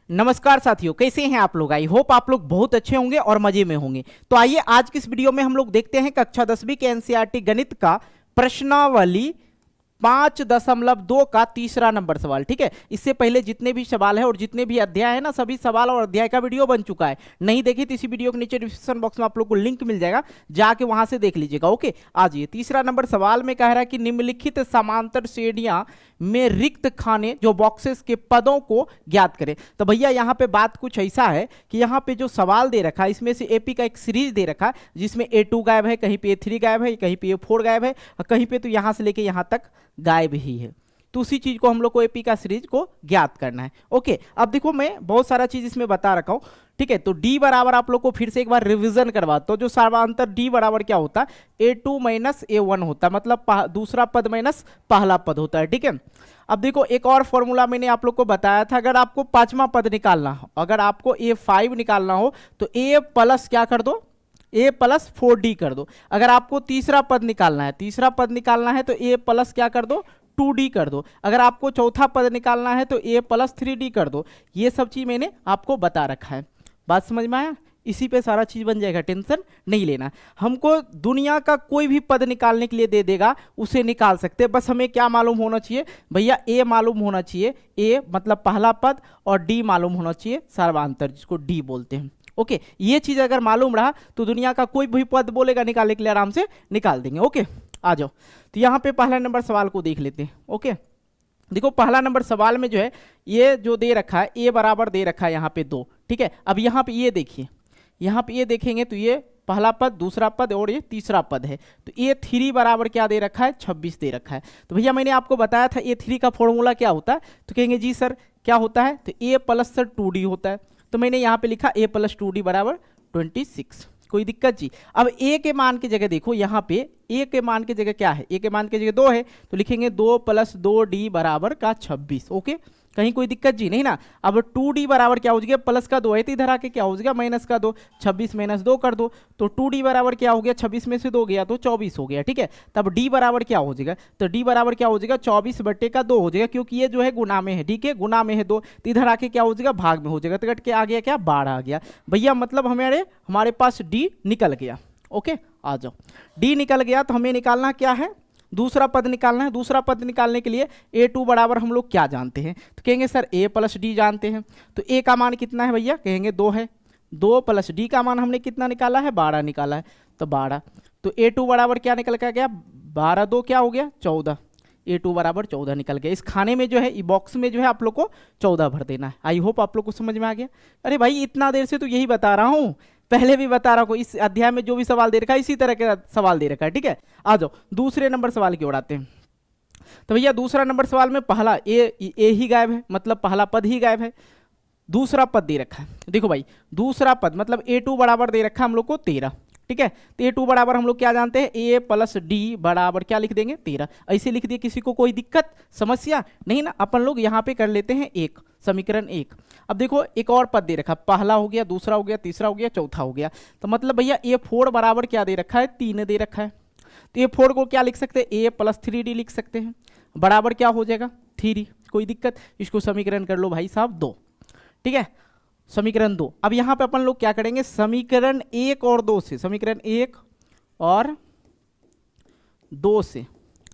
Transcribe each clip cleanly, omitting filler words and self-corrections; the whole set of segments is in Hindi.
नमस्कार साथियों, कैसे हैं आप लोग। आई होप आप लोग बहुत अच्छे होंगे और मजे में होंगे। तो आइए आज की इस वीडियो में हम लोग देखते हैं कक्षा 10वीं के एनसीईआरटी गणित का प्रश्नावली 5.2 का तीसरा नंबर सवाल। ठीक है, इससे पहले जितने भी सवाल है और जितने भी अध्याय है ना, सभी सवाल और अध्याय का वीडियो बन चुका है। नहीं देखी तो इसी वीडियो के नीचे डिस्क्रिप्शन बॉक्स में आप लोग को लिंक मिल जाएगा, जाके वहां से देख लीजिएगा। ओके, आज ये तीसरा नंबर सवाल में कह रहा है कि निम्नलिखित समांतर श्रेणियां में रिक्त खाने जो बॉक्सेस के पदों को ज्ञात करें। तो भैया यहाँ पे बात कुछ ऐसा है कि यहाँ पे जो सवाल दे रखा है इसमें से एपी का एक सीरीज दे रखा है जिसमें A2 गायब है, कहीं पे A3 गायब है, कहीं पे A4 गायब है और कहीं पे तो यहाँ से लेके यहाँ तक गायब ही है। तो उसी चीज को हम लोग को एपी का सीरीज को ज्ञात करना है। ओके, अब देखो मैं बहुत सारा चीज इसमें बता रखा हूं। ठीक है, तो डी बराबर आप लोग को फिर से एक बार रिवीजन करवाता हूं। जो समांतर डी बराबर क्या होता है, A2 माइनस A1 होता है, मतलब दूसरा पद माइनस पहला पद होता है। ठीक है, अब देखो एक और फॉर्मूला मैंने आप लोग को बताया था, अगर आपको पांचवा पद निकालना हो, अगर आपको A5 निकालना हो तो A प्लस क्या कर दो, A प्लस 4D कर दो। अगर आपको तीसरा पद निकालना है, तो A प्लस क्या कर दो, 2D कर दो। अगर आपको चौथा पद निकालना है तो A प्लस 3D कर दो। ये सब चीज मैंने आपको बता रखा है। बात समझ में आया? इसी पे सारा चीज बन जाएगा, टेंशन नहीं लेना। हमको दुनिया का कोई भी पद निकालने के लिए दे देगा, उसे निकाल सकते हैं। बस हमें क्या मालूम होना चाहिए भैया, A मालूम होना चाहिए, A मतलब पहला पद, और D मालूम होना चाहिए सर्वांतर, जिसको D बोलते हैं। ओके, ये चीज अगर मालूम रहा तो दुनिया का कोई भी पद बोलेगा निकालने के लिए आराम से निकाल देंगे। ओके, आ जाओ। तो यहाँ पे पहला नंबर सवाल को देख लेते हैं। ओके, देखो पहला नंबर सवाल में जो है ये जो दे रखा है A बराबर दे रखा है यहाँ पे 2। ठीक है, अब यहाँ पे ये देखिए, यहाँ पे ये देखेंगे तो ये पहला पद, दूसरा पद और ये तीसरा पद है। तो A3 बराबर क्या दे रखा है, 26 दे रखा है। तो भैया मैंने आपको बताया था A3 का फॉर्मूला क्या होता है, तो कहेंगे जी सर क्या होता है, तो A प्लस 2D होता है। तो मैंने यहाँ पे लिखा A प्लस 2D बराबर 26। कोई दिक्कत जी? अब A के मान की जगह देखो, यहाँ पे A के मान की जगह क्या है, A के मान की जगह 2 है तो लिखेंगे 2 प्लस 2D बराबर का 26। ओके, कहीं कोई दिक्कत जी नहीं ना। अब 2D बराबर क्या हो जाएगा, प्लस का 2 है तो इधर आके क्या हो जाएगा, माइनस का 2, 26 माइनस 2 कर दो तो 2D बराबर क्या हो गया, 26 में से 2 गया तो 24 हो गया। ठीक है, तब D बराबर क्या हो जाएगा, तो D बराबर क्या हो जाएगा, 24 बट्टे का 2 हो जाएगा, क्योंकि ये जो है गुना में है। ठीक है, गुना में है 2 तो इधर आके क्या हो जाएगा, भाग में हो जाएगा। तो कट के आ गया क्या, 12 आ गया भैया, मतलब हमारे पास D निकल गया। ओके, आ जाओ, D निकल गया तो हमें निकालना क्या है, दूसरा पद निकालना है। दूसरा पद निकालने के लिए A2 बराबर हम लोग क्या जानते हैं, तो कहेंगे सर A प्लस D जानते हैं। तो A का मान कितना है भैया, कहेंगे 2 है, 2 प्लस D का मान हमने कितना निकाला है, 12 निकाला है, तो 12। तो A2 बराबर क्या निकल के गया, 12 2 क्या हो गया, 14। A2 बराबर 14 निकल गया। इस खाने में जो है, बॉक्स में जो है आप लोग को 14 भर देना है। आई होप आप लोग को समझ में आ गया। अरे भाई इतना देर से तो यही बता रहा हूँ, पहले भी बता रहा हूँ, इस अध्याय में जो भी सवाल दे रखा है इसी तरह का सवाल दे रखा है। ठीक है, आ जाओ दूसरे नंबर सवाल की ओर आते हैं। तो भैया दूसरा नंबर सवाल में पहला ए ही गायब है, मतलब पहला पद ही गायब है। दूसरा पद दे रखा है, देखो भाई दूसरा पद मतलब A2 बराबर दे रखा है हम लोग को 13। ठीक है, तो A2 बराबर हम लोग क्या जानते हैं, A प्लस D बराबर क्या लिख देंगे, 13। ऐसे लिख दिए, किसी को कोई दिक्कत समस्या नहीं ना। अपन लोग यहाँ पे कर लेते हैं एक समीकरण 1। अब देखो एक और पद दे रखा, पहला हो गया, दूसरा हो गया, तीसरा हो गया, चौथा हो गया। तो मतलब भैया A4 बराबर क्या दे रखा है, 3 दे रखा है। तो A4 को क्या लिख सकते हैं, A प्लस 3D लिख सकते हैं, बराबर क्या हो जाएगा 3। कोई दिक्कत, इसको समीकरण कर लो भाई साहब 2। ठीक है, समीकरण 2। अब यहां पे अपन लोग क्या करेंगे, समीकरण 1 और 2 से, समीकरण 1 और 2 से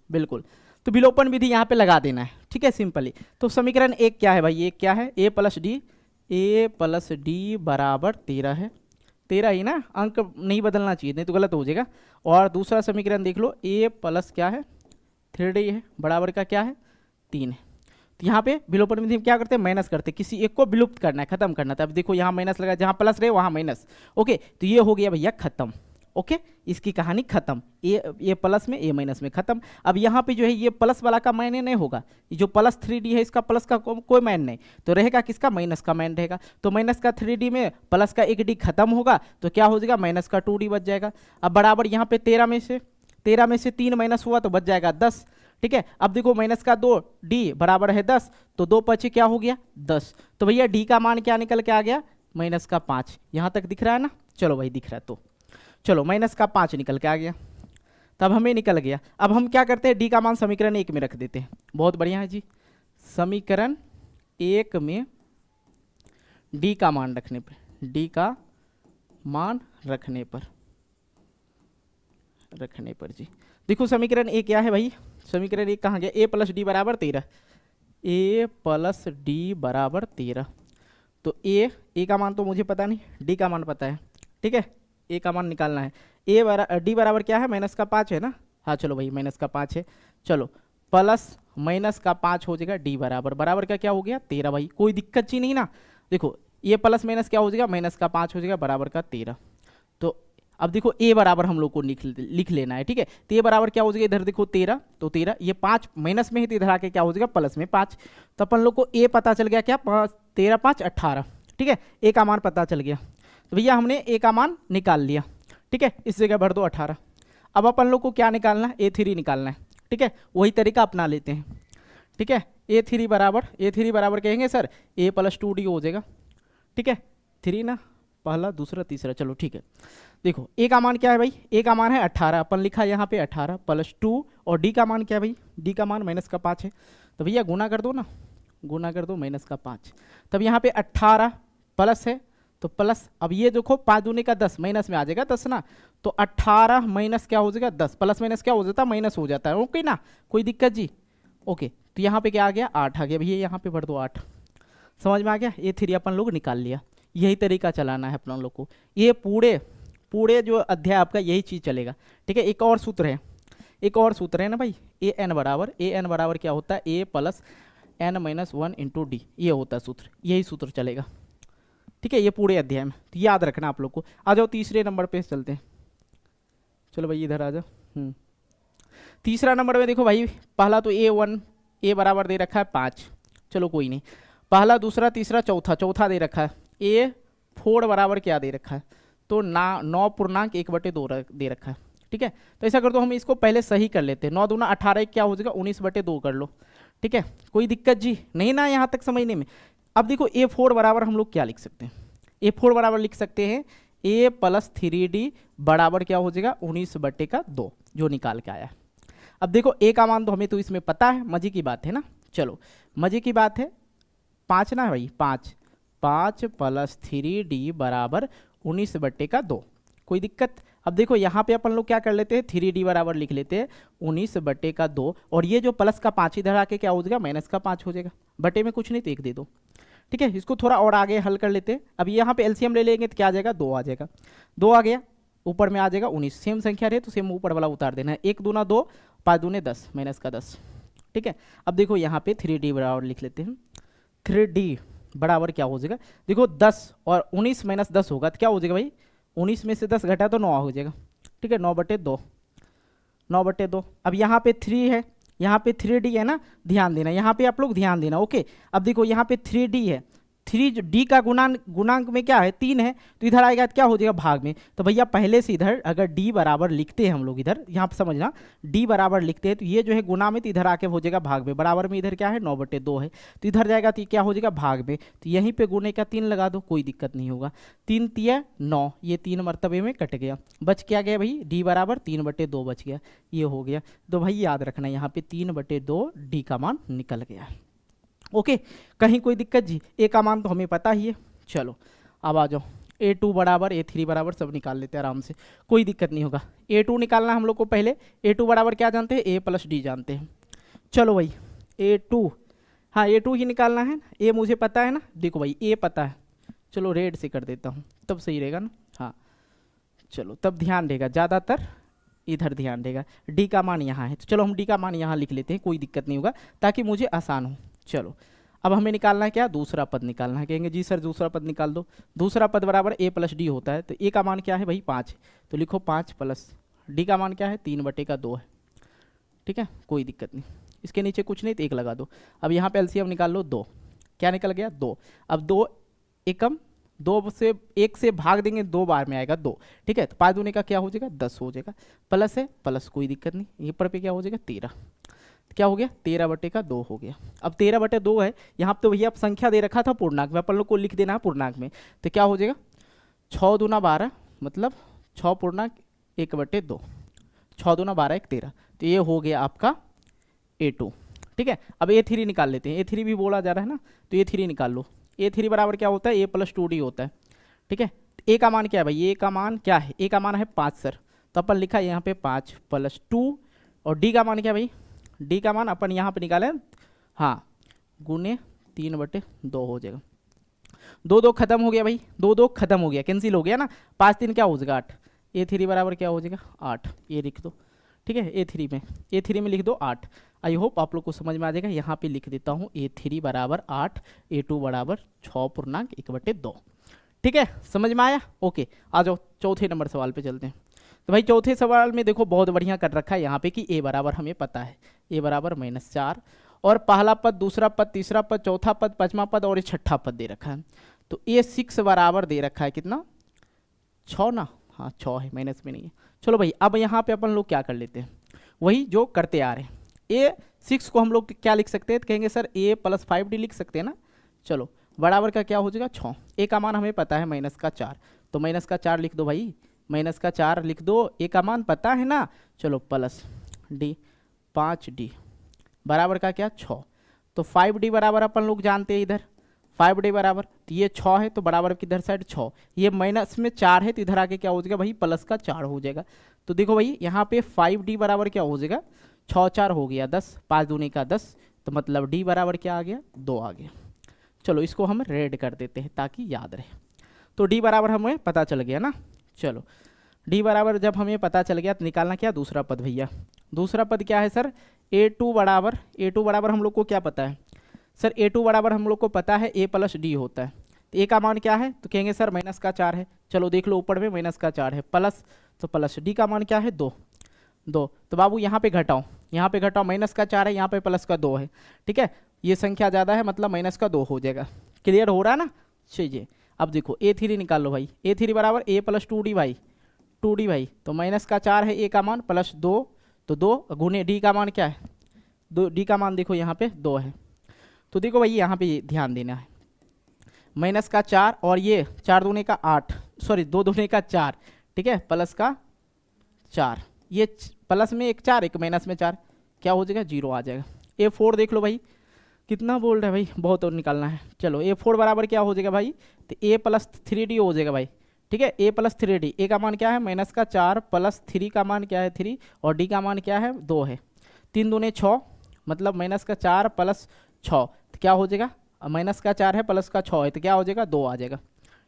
बिल्कुल, तो विलोपन विधि यहां पे लगा देना है। ठीक है, सिंपली। तो समीकरण 1 क्या है भाई, 1 क्या है, A प्लस डी बराबर 13 है। 13 ही ना, अंक नहीं बदलना चाहिए, नहीं तो गलत हो जाएगा। और दूसरा समीकरण देख लो, A प्लस क्या है, 3D है, बराबर का क्या है, 3 है। तो यहाँ पे विलोपन विधि में क्या करते हैं, माइनस करते हैं, किसी एक को विलुप्त करना है, खत्म करना था। अब देखो यहाँ माइनस लगा, जहाँ प्लस रहे वहाँ माइनस। ओके, तो ये हो गया भैया खत्म। ओके, इसकी कहानी खत्म, ए प्लस में ए माइनस में खत्म। अब यहाँ पे जो है ये प्लस वाला का मायने नहीं होगा, ये जो प्लस 3D है इसका प्लस का कोई मायने नहीं, तो रहेगा किसका, माइनस का मायने रहेगा। तो माइनस का 3D में प्लस का 1D खत्म होगा, तो क्या हो जाएगा, माइनस का 2D बच जाएगा। अब बराबर यहाँ पे 13 में से 3 माइनस हुआ तो बच जाएगा 10। ठीक है, अब देखो माइनस का 2D बराबर है 10, तो 2 5 क्या हो गया 10। तो भैया D का मान क्या निकल के आ गया, माइनस का 5। यहाँ तक दिख रहा है ना, चलो भाई दिख रहा है, तो चलो माइनस का 5 निकल के आ गया, तब हमें निकल गया। अब हम क्या करते हैं, D का मान समीकरण 1 में रख देते हैं। बहुत बढ़िया है जी, समीकरण 1 में डी का मान रखने पर, डी का मान रखने पर जी। देखो समीकरण ए क्या है भाई, समीकरण ए कहाँ गया, ए प्लस डी बराबर 13, ए प्लस डी बराबर 13। तो ए का मान तो मुझे पता नहीं, डी का मान पता है, ठीक है, ए का मान निकालना है। डी बराबर क्या है, माइनस का 5 है ना, हाँ चलो भाई माइनस का 5 है, चलो प्लस माइनस का 5 हो जाएगा, डी बराबर का क्या हो गया 13 भाई, कोई दिक्कत ही नहीं ना। देखो ये प्लस माइनस क्या हो जाएगा, माइनस का 5 हो जाएगा बराबर का 13। तो अब देखो ए बराबर हम लोग को लिख लेना है, ठीक है। तो ए बराबर क्या हो जाएगा, इधर देखो 13, तो 13 ये 5 माइनस में है तो इधर आके क्या हो जाएगा प्लस में 5। तो अपन लोग को ए पता चल गया क्या, 13 5 18, ठीक है, ए का मान पता चल गया। तो भैया हमने ए का मान निकाल लिया, ठीक है, इस जगह भर दो 18। अब अपन लोग को क्या निकालना है, A3 निकालना है, ठीक है, वही तरीका अपना लेते हैं, ठीक है। A3 बराबर कहेंगे सर A प्लस 2D हो जाएगा, ठीक है, 3 ना, पहला दूसरा तीसरा, चलो ठीक है। देखो ए का मान क्या है भाई, ए का मान है 18, अपन लिखा यहाँ पे 18 प्लस 2, और डी का मान क्या है भाई, डी का मान माइनस का 5 है। तो भैया गुना कर दो ना, गुना कर दो माइनस का 5, तब यहाँ पे 18 प्लस है तो प्लस, अब ये देखो 5 दूनी का 10, माइनस में आ जाएगा 10 ना, तो 18 माइनस क्या हो जाएगा 10, प्लस माइनस क्या हो जाता है माइनस हो जाता है, ओके ना, कोई दिक्कत जी, ओके। तो यहाँ पे क्या आ गया 8 आ गया भैया, यहाँ पे भर दो 8, समझ में आ गया। A3 अपन लोग निकाल लिया, यही तरीका चलाना है अपन लोग को, ये पूरे जो अध्याय आपका यही चीज़ चलेगा, ठीक है। एक और सूत्र है ना भाई, ए एन बराबर क्या होता है, A plus N minus 1 into D, ये होता है सूत्र, यही सूत्र चलेगा, ठीक है, ये पूरे अध्याय में, तो याद रखना आप लोग को। आ जाओ तीसरे नंबर पे चलते हैं, चलो भाई इधर आ जाओ। तीसरा नंबर में देखो भाई, पहला तो ए बराबर दे रखा है 5, चलो कोई नहीं, पहला दूसरा तीसरा चौथा दे रखा है, A4 बराबर क्या दे रखा है, तो 9.1/2 दे रखा है, ठीक है। तो ऐसा कर दो, हम इसको पहले सही कर लेते हैं, 9 दूना 18 क्या हो जाएगा 19/2 कर लो, ठीक है, कोई दिक्कत जी नहीं ना यहाँ तक समझने में। अब देखो A4 बराबर हम लोग क्या लिख सकते हैं, A4 बराबर लिख सकते हैं A प्लस 3D बराबर क्या हो जाएगा 19/2, जो निकाल के आया है। अब देखो ए का मान तो हमें तो इसमें पता है, मजे की बात है ना, चलो मजे की बात है, 5 ना भाई, 5 प्लस 3D बराबर 19/2, कोई दिक्कत। अब देखो यहाँ पे अपन लोग क्या कर लेते हैं, 3D बराबर लिख लेते हैं 19/2, और ये जो प्लस का 5 इधर आके क्या हो जाएगा माइनस का 5 हो जाएगा, बटे में कुछ नहीं तो 1 दे दो, ठीक है। इसको थोड़ा और आगे हल कर लेते हैं, अब यहाँ पे एलसीएम ले लेंगे तो क्या आ जाएगा 2 आ जाएगा, 2 आ गया, ऊपर में आ जाएगा 19, सेम संख्या रहे तो सेम ऊपर वाला उतार देना है, 1 दूना 2, 5 दूने 10, माइनस का 10, ठीक है। अब देखो यहाँ पे 3D बराबर लिख लेते हैं, 3D बराबर क्या हो जाएगा, देखो 10 और 19 माइनस 10 होगा तो क्या हो जाएगा भाई, 19 में से 10 घटा तो 9 हो जाएगा, ठीक है, 9/2। अब यहाँ पे 3 है, यहाँ पे 3D है ना, ध्यान देना, यहाँ पे आप लोग ध्यान देना, ओके। अब देखो यहाँ पे 3D है, 3D का गुणांक में क्या है 3 है, तो इधर आएगा तो क्या हो जाएगा भाग में, तो भैया पहले से इधर अगर D बराबर लिखते हैं हम लोग, इधर यहाँ पे समझना D बराबर लिखते हैं तो ये जो है गुना में, तो इधर आके हो जाएगा भाग में, बराबर में इधर क्या है 9/2 है, तो इधर जाएगा तो क्या हो जाएगा भाग में, तो यहीं पे गुने का 3 लगा दो, कोई दिक्कत नहीं होगा, 3 तिया 9, ये 3 मरतबे में कट गया, बच क्या गया भाई D बराबर 3/2 बच गया, ये हो गया। तो भाई याद रखना यहाँ पे 3/2 D का मान निकल गया, ओके, कहीं कोई दिक्कत जी, ए का मान तो हमें पता ही है। चलो अब आ जाओ, A2 बराबर A3 बराबर सब निकाल लेते हैं आराम से, कोई दिक्कत नहीं होगा। A2 निकालना हम लोग को पहले, A2 बराबर क्या जानते हैं, A प्लस D जानते हैं, चलो भाई A2, हाँ A2 ही निकालना है, A मुझे पता है ना, देखो भाई A पता है, चलो रेड से कर देता हूँ तब सही रहेगा ना, हाँ चलो तब ध्यान रहेगा, ज़्यादातर इधर ध्यान देगा, D का मान यहाँ है, तो चलो हम D का मान यहाँ लिख लेते हैं, कोई दिक्कत नहीं होगा ताकि मुझे आसान हो। चलो अब हमें निकालना है क्या, दूसरा पद निकालना है, कहेंगे जी सर दूसरा पद निकाल दो, दूसरा पद बराबर A प्लस D होता है, तो A का मान क्या है भाई 5, तो लिखो 5 प्लस D का मान क्या है 3/2 है, ठीक है, कोई दिक्कत नहीं, इसके नीचे कुछ नहीं तो 1 लगा दो। अब यहाँ पे एलसीएम निकाल लो, 2 क्या निकल गया 2, अब 2 एकम 2 से 1 से भाग देंगे 2 बार में आएगा 2, ठीक है, तो 5 दूने का क्या हो जाएगा 10 हो जाएगा, प्लस है प्लस कोई दिक्कत नहीं, ये पर पे क्या हो जाएगा 13, क्या हो गया 13/2 हो गया। अब 13/2 है, यहाँ पे तो भैया आप संख्या दे रखा था पूर्णांक में, अपन लोग को लिख देना है पूर्णांक में, तो क्या हो जाएगा 6 दूना 12 मतलब 6.1/2, 6 दूना 12 1 13, तो ये हो गया आपका A2, ठीक है। अब A3 निकाल लेते हैं, A3 भी बोला जा रहा है ना, तो A3 निकाल लो, A3 बराबर क्या होता है, A प्लस 2D होता है। ठीक है, ए का मान क्या है भाई, ए का मान क्या है, ए का मान है 5 सर, तो अपन लिखा है यहाँ पे 5 प्लस 2, और डी का मान क्या भाई, डी का मान अपन यहाँ पे निकाले, हाँ गुने 3/2 हो जाएगा। 2 खत्म हो गया भाई, 2 खत्म हो गया, कैंसिल हो गया ना, 5 3 क्या हो जाएगा 8, A3 बराबर क्या हो जाएगा 8, ये लिख दो। ठीक है, A3 में लिख दो 8। आई होप आप लोग को समझ में आ जाएगा। यहाँ पे लिख देता हूँ A3 बराबर 8, A2 बराबर 6.1/2। ठीक है, समझ में आया। ओके, आ जाओ चौथे नंबर सवाल पे चलते हैं। तो भाई चौथे सवाल में देखो बहुत बढ़िया कर रखा है यहाँ पे कि ए बराबर हमें पता है, ए बराबर -4, और पहला पद, दूसरा पद, तीसरा पद, चौथा पद, पांचवा पद और ये छठा पद दे रखा है। तो A6 बराबर दे रखा है कितना, 6 ना, हाँ 6 है, माइनस में नहीं है। चलो भाई अब यहाँ पे अपन लोग क्या कर लेते हैं, वही जो करते आ रहे हैं। A6 को हम लोग क्या लिख सकते हैं, तो कहेंगे सर A + 5D लिख सकते हैं ना। चलो बराबर का क्या हो जाएगा 6, ए का मान हमें पता है -4, तो -4 लिख दो भाई, -4 लिख दो, ए का मान पता है ना। चलो प्लस डी 5D बराबर का क्या 6, तो 5D बराबर अपन लोग जानते हैं इधर 5D बराबर, तो ये 6 है तो बराबर किधर साइड 6, ये माइनस में 4 है तो इधर आके क्या हो जाएगा भाई प्लस का 4 हो जाएगा। तो देखो भाई यहाँ पे 5D बराबर क्या हो जाएगा, 6 4 हो गया 10, 5 दूनी का 10, तो मतलब D बराबर क्या आ गया 2 आ गया। चलो इसको हम रेड कर देते हैं ताकि याद रहे। तो D बराबर हमें पता चल गया ना। चलो D बराबर जब हमें पता चल गया तो निकालना क्या दूसरा पद भैया, दूसरा पद क्या है सर A2 बराबर हम लोग को क्या पता है सर, A2 बराबर हम लोग को पता है A + D होता है। तो A का मान क्या है, तो कहेंगे सर -4 है। चलो देख लो ऊपर में -4 है, प्लस तो प्लस D का मान क्या है 2, तो बाबू यहाँ पे घटाओ, -4 है, यहाँ पे +2 है। ठीक है, ये संख्या ज़्यादा है मतलब -2 हो जाएगा। क्लियर हो रहा है ना। चलिए अब देखो A3 निकाल लो भाई, A3 बराबर A + 2D भाई, 2D भाई, तो -4 है A का मान प्लस 2, तो 2 गुने D का मान क्या है, D का मान देखो यहाँ पे 2 है। तो देखो भाई यहाँ पे ध्यान देना है, -4 और ये 4 दूने का 8, सॉरी 2 दूने का 4, ठीक है, प्लस का 4, ये प्लस में एक 4, एक माइनस में 4, क्या हो जाएगा 0 आ जाएगा। A4 देख लो भाई, कितना बोल्ड है भाई, बहुत और निकालना है। चलो A4 बराबर क्या हो जाएगा भाई, तो A + 3D हो जाएगा भाई। ठीक है, A + 3D, A का मान क्या है -4 प्लस 3 का मान क्या है 3, और D का मान क्या है 2 है। 3 दूने 6, मतलब -4 प्लस 6, तो क्या हो जाएगा, -4 है प्लस का 6 है, तो क्या हो जाएगा 2 आ जाएगा।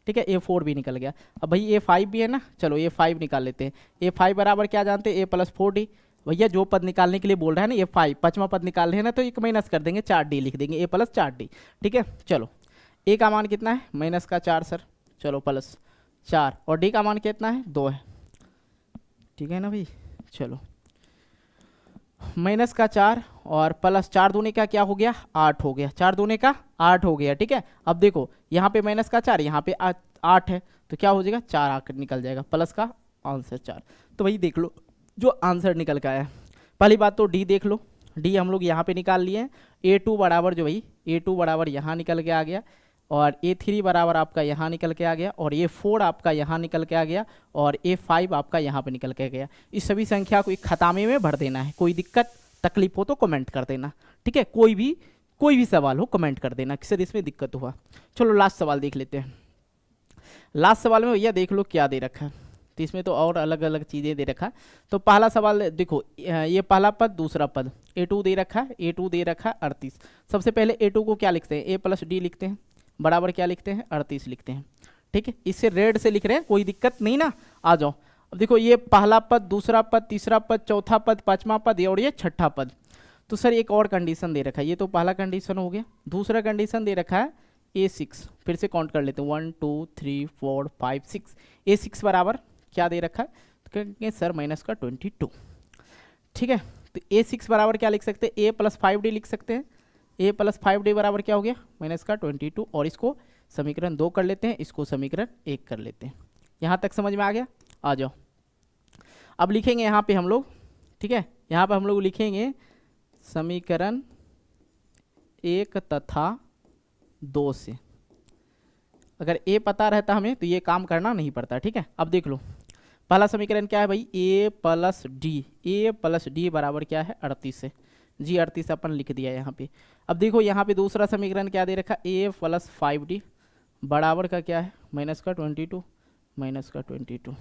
ठीक है, A4 भी निकल गया। अब भाई A5 भी है ना, चलो A5 निकाल लेते हैं। A5 बराबर क्या जानते हैं, A + 4D। भैया जो पद निकालने के लिए बोल रहा है ना A5, पांचवा पद निकाल रहे हैं ना, तो एक माइनस कर देंगे 4D लिख देंगे, A + 4D। ठीक है, चलो A का मान कितना है -4 सर, चलो प्लस 4, और D का मान कितना है 2 है। ठीक है ना भाई, चलो -4 और प्लस 4 दूने का क्या हो गया 8 हो गया, 4 दूने का 8 हो गया। ठीक है, अब देखो यहाँ पे -4, यहाँ पे 8 है, तो क्या हो जाएगा 4 आकर निकल जाएगा, प्लस का आंसर 4। तो भाई देख लो जो आंसर निकल के आया। पहली बात तो D देख लो, D हम लोग यहाँ पे निकाल लिए हैं। A2 बराबर जो भाई A2 बराबर यहाँ निकल के आ गया, और A3 बराबर आपका यहाँ निकल के आ गया, और A4 आपका यहाँ निकल के आ गया, और A5 आपका यहाँ पे निकल के गया। इस सभी संख्या को एक खतामे में भर देना है। कोई दिक्कत तकलीफ हो तो कमेंट कर देना। ठीक है, कोई भी सवाल हो कमेंट कर देना कि सर इसमें दिक्कत हुआ। चलो लास्ट सवाल देख लेते हैं। लास्ट सवाल में भैया देख लो क्या दे रखा है, तो इसमें तो और अलग अलग चीज़ें दे रखा है। तो पहला सवाल देखो, ये पहला पद, दूसरा पद, A2 दे रखा है, A2 दे रखा है 38। सबसे पहले A2 को क्या लिखते हैं, A + D लिखते हैं, बराबर क्या लिखते हैं 38 लिखते हैं। ठीक है, इससे रेड से लिख रहे हैं, कोई दिक्कत नहीं ना। आ जाओ, अब देखो ये पहला पद, दूसरा पद, तीसरा पद, चौथा पद, पांचवा पद और ये छठा पद। तो सर एक और कंडीशन दे रखा है, ये तो पहला कंडीशन हो गया। दूसरा कंडीशन दे रखा है A6, फिर से काउंट कर लेते हैं 1 2 3 4 5 6। A6 बराबर क्या दे रखा है, तो कहेंगे सर -22। ठीक है, तो A6 बराबर क्या लिख सकते हैं, A + 5D लिख सकते हैं। A + 5D बराबर क्या हो गया -22, और इसको समीकरण 2 कर लेते हैं, इसको समीकरण 1 कर लेते हैं। यहाँ तक समझ में आ गया। आ जाओ, अब लिखेंगे यहाँ पे हम लोग, ठीक है, यहाँ पे हम लोग लिखेंगे समीकरण 1 तथा 2 से। अगर A पता रहता हमें तो ये काम करना नहीं पड़ता। ठीक है, अब देख लो पहला समीकरण क्या है भाई, A + D, A + D बराबर क्या है 38 से। जी 38 अपन लिख दिया यहाँ पे। अब देखो यहाँ पे दूसरा समीकरण क्या दे रखा, a प्लस 5d बराबर का क्या है माइनस का 22 माइनस का 22।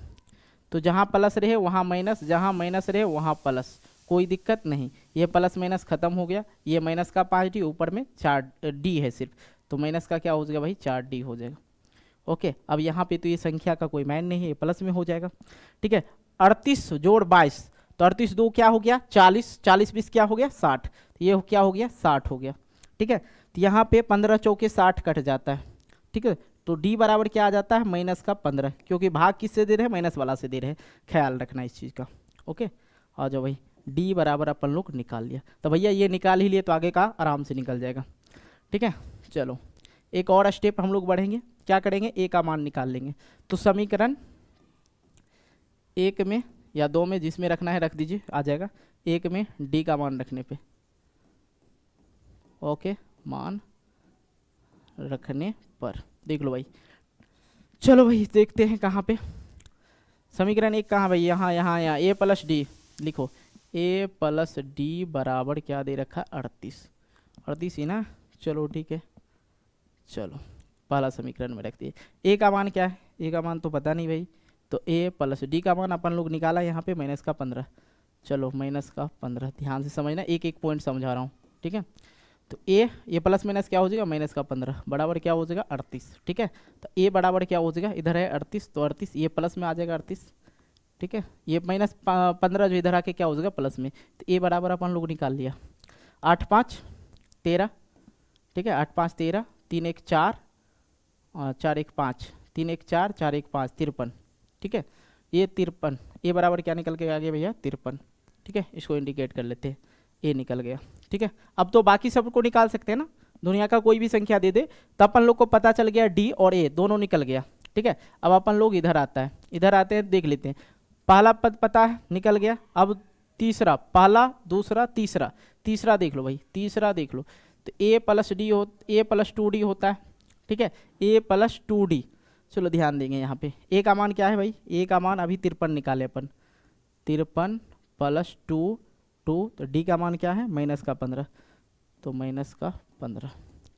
तो जहाँ प्लस रहे वहाँ माइनस, जहाँ माइनस रहे वहाँ प्लस, कोई दिक्कत नहीं। ये प्लस माइनस खत्म हो गया, ये माइनस का 5d ऊपर में 4d है सिर्फ, तो माइनस का क्या हो जाएगा भाई 4d हो जाएगा। ओके, अब यहाँ पे तो ये संख्या का कोई मान नहीं है, ये प्लस में हो जाएगा। ठीक है, 38 जोड़ 22, तो 38 दो क्या हो गया 40, 40 20 क्या हो गया 60, तो ये क्या हो गया 60 हो गया। ठीक है, तो यहाँ पे 15 चौके 60 कट जाता है। ठीक है, तो d बराबर क्या आ जाता है माइनस का 15, क्योंकि भाग किससे दे रहे हैं माइनस वाला से दे रहे हैं, ख्याल रखना इस चीज़ का। ओके, आ जाओ भाई, d बराबर अपन लोग निकाल लिया, तो भैया ये निकाल ही लिए तो आगे का आराम से निकल जाएगा। ठीक है, चलो एक और स्टेप हम लोग बढ़ेंगे, क्या करेंगे a का मान निकाल लेंगे। तो समीकरण 1 में या 2 में जिसमें रखना है रख दीजिए, आ जाएगा। 1 में d का मान रखने पे, ओके, मान रखने पर देख लो भाई। चलो भाई देखते हैं कहाँ पे समीकरण 1 कहाँ भाई, यहाँ यहाँ यहाँ a प्लस डी लिखो, a प्लस डी बराबर क्या दे रखा 38, 38 ही ना। चलो ठीक है, चलो पहला समीकरण में रख दिए। a का मान क्या है, a का मान तो पता नहीं भाई, तो a प्लस डी का मान अपन लोग निकाला यहाँ पे माइनस का 15। चलो माइनस का 15, ध्यान से समझना, एक एक पॉइंट समझा रहा हूँ। ठीक है, तो ये प्लस माइनस क्या हो जाएगा माइनस का 15 बराबर क्या हो जाएगा 38। ठीक है, तो a बराबर क्या हो जाएगा, इधर है 38 तो 38, ये प्लस में आ जाएगा 38। ठीक है, ये माइनस 15 जो इधर आके क्या हो जाएगा प्लस में, तो a बराबर अपन लोग निकाल लिया 8 5 13। ठीक है, 8 5 13, 3 1 4 और 4 1 5, 3 1 4 4 1 5 53। ठीक है, ये 53, a बराबर क्या निकल के आ गया भैया 53। ठीक है, इसको इंडिकेट कर लेते हैं, a निकल गया। ठीक है, अब तो बाकी सबको निकाल सकते हैं ना, दुनिया का कोई भी संख्या दे दे तो अपन लोग को पता चल गया d और a दोनों निकल गया। ठीक है, अब अपन लोग इधर आता है, इधर आते हैं देख लेते हैं। पहला पद पता है निकल गया, अब तीसरा, पहला दूसरा तीसरा, तीसरा देख लो भाई, तीसरा देख लो, तो a प्लस डी हो, a प्लस 2d होता है। ठीक है, a प्लस 2d, चलो ध्यान देंगे यहाँ पे a का मान क्या है भाई, a का मान अभी 53 निकाले अपन, 53 प्लस 2 2, तो d का मान क्या है माइनस का 15, तो माइनस का 15।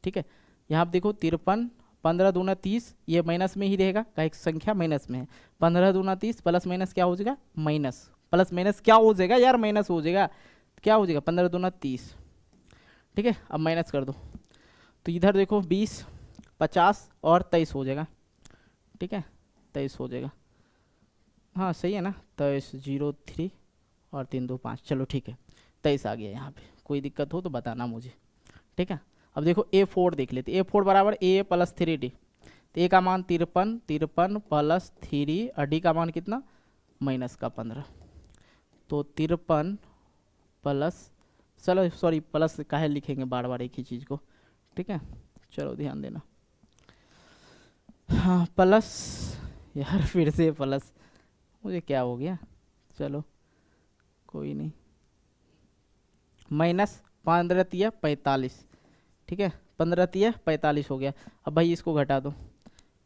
ठीक है, यहाँ पे देखो 53, 15 दूना 30, ये माइनस में ही रहेगा, का एक संख्या माइनस में है, 15 दूना 30 प्लस माइनस क्या हो जाएगा माइनस, प्लस माइनस क्या हो जाएगा यार माइनस हो जाएगा, क्या हो जाएगा 15 दूना 30। ठीक है, अब माइनस कर दो, तो इधर देखो 20 50 और 23 हो जाएगा। ठीक है, 23 हो जाएगा, हाँ सही है ना, 23 0 3 और 3 2 5, चलो ठीक है 23 आ गया यहाँ पे, कोई दिक्कत हो तो बताना मुझे। ठीक है, अब देखो a4 देख लेते, a4 बराबर a प्लस 3d, तो a का मान 53, 53 प्लस 3 और d का मान कितना माइनस का 15, तो 53 प्लस, चलो सॉरी प्लस काहे लिखेंगे बार बार एक ही चीज़ को। ठीक है, चलो ध्यान देना, हाँ प्लस, यार फिर से प्लस, मुझे क्या हो गया, चलो कोई नहीं, माइनस 15 तिया 45। ठीक है, 15 तिया 45 हो गया। अब भाई इसको घटा दो,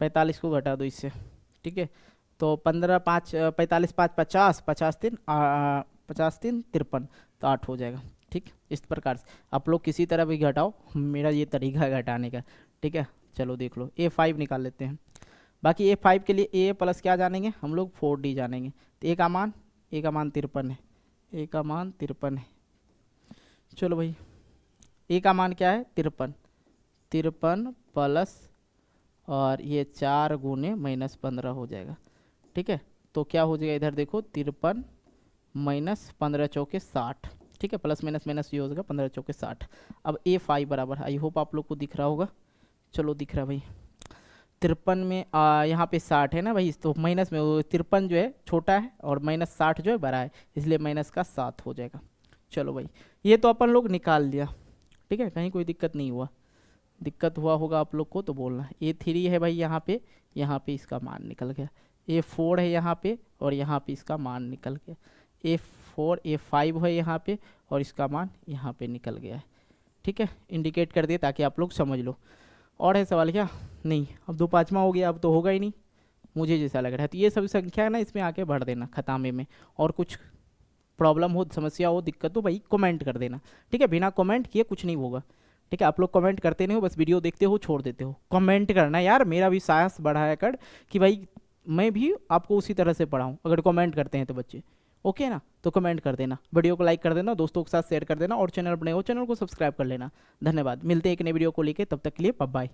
45 को घटा दो इससे। ठीक है, तो 15 5 45 5 50, 50 3 50 3 53, तो 8 हो जाएगा। ठीक, इस प्रकार से आप लोग किसी तरह भी घटाओ, मेरा ये तरीका है घटाने का। ठीक है, चलो देख लो a5 निकाल लेते हैं। बाकी a5 के लिए a प्लस क्या जानेंगे हम लोग 4d जानेंगे, तो a का मान 53 है, a का मान 53 है। चलो भाई a का मान क्या है 53, 53 प्लस और ये 4 गुने माइनस 15 हो जाएगा। ठीक है, तो क्या हो जाएगा इधर देखो 53 माइनस 15 चौके 60। ठीक है, प्लस माइनस माइनस ये हो जाएगा 15 चौके 60। अब a5 बराबर, आई होप आप लोग को दिख रहा होगा, चलो दिख रहा भाई, 53 में यहाँ पे 60 है ना भाई, तो माइनस में 53 जो है छोटा है और माइनस 60 जो है बड़ा है, इसलिए माइनस का 7 हो जाएगा। चलो भाई ये तो अपन लोग निकाल लिया। ठीक है, कहीं कोई दिक्कत नहीं हुआ, दिक्कत हुआ होगा आप लोग को तो बोलना। a3 है भाई यहाँ पे इसका मान निकल गया, a4 है यहाँ पे और यहाँ पे इसका मान निकल गया, a4 a5 है यहाँ पे और इसका मान यहाँ पे निकल गया है। ठीक है, इंडिकेट कर दिए ताकि आप लोग समझ लो। और है सवाल क्या, नहीं, अब 2 5वां हो गया, अब तो होगा ही नहीं मुझे जैसा लग रहा है। तो ये सभी संख्या है ना इसमें आके भर देना खतामे में, और कुछ प्रॉब्लम हो, समस्या हो, दिक्कत हो, भाई कमेंट कर देना, ठीक है। बिना कमेंट किए कुछ नहीं होगा, ठीक है। आप लोग कमेंट करते नहीं हो, बस वीडियो देखते हो छोड़ देते हो। कमेंट करना यार, मेरा भी साहस बढ़ाया कर कि भाई मैं भी आपको उसी तरह से पढ़ाऊँ, अगर कमेंट करते हैं तो बच्चे, ओके ना। तो कमेंट कर देना, वीडियो को लाइक कर देना, दोस्तों के साथ शेयर कर देना, और चैनल बने हो चैनल को सब्सक्राइब कर लेना। धन्यवाद, मिलते हैं एक नई वीडियो को लेके, तब तक के लिए बाय बाय।